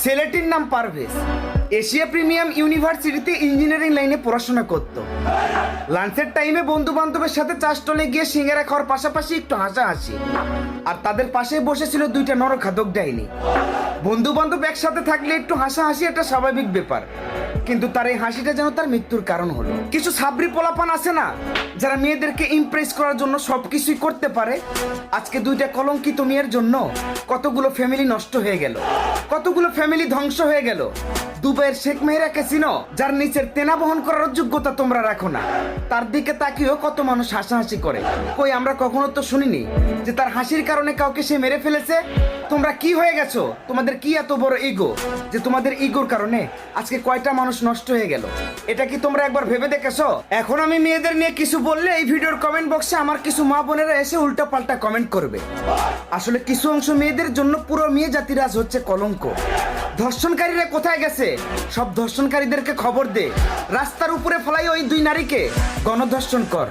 ছেলেটির নাম Parvez. Asia premium ইউনিভার্সিটিতে ইঞ্জিনিয়ারিং লাইনে পড়াশোনা করত। লাঞ্চের টাইমে বন্ধু বান্ধবের সাথে চা স্টলে গিয়ে সিঙ্গারা খাওয়ার পাশাপাশি একটু হাসাহাসি, আর তাদের পাশে বসেছিল দুইটা নরখাদক ডাইনি। বন্ধু বান্ধব একসাথে থাকলে একটু হাসাহাসি একটা স্বাভাবিক ব্যাপার, কিন্তু তার এই হাসিটা যেন তার মৃত্যুর কারণ হলো। কিছু সাবরি পোলাপান আছে না, যারা মেয়েদেরকে ইমপ্রেস করার জন্য সবকিছুই করতে পারে। আজকে দুইটা কলঙ্কিত মেয়ের জন্য কতগুলো ফ্যামিলি নষ্ট হয়ে গেল, কতগুলো ফ্যামিলি ধ্বংস হয়ে গেল। দুবাইয়ের শেখ মেহেরাকে চিনো, যার নিচের তেনা বহন করার যোগ্যতা তোমরা রাখো না। তার দিকে তাকিয়েও কত মানুষ হাসাহাসি করে। কই আমরা কখনো তো শুনিনি যে তার হাসির কারণে কাউকে সে মেরে ফেলেছে। তোমরা কি হয়ে গেছো? তোমাদের কি এত বড় ইগো যে তোমাদের ইগোর কারণে আজকে কয়টা মানুষ নষ্ট হয়ে গেল? এটা কি তোমরা একবার ভেবে দেখেছো? এখন আমি মেয়েদের নিয়ে কিছু বললে এই ভিডিওর কমেন্ট বক্সে আমার কিছু মা বোনেরা এসে উল্টা পাল্টা কমেন্ট করবে। আসলে কিছু অংশ মেয়েদের জন্য পুরো মেয়ে জাতির আজ হচ্ছে কলঙ্ক। ধর্ষণকারীরা কোথায় গেছে? সব ধর্ষণকারীদেরকে খবর দে, রাস্তার উপরে ফেলাই ওই দুই নারীকে গণধর্ষণ কর।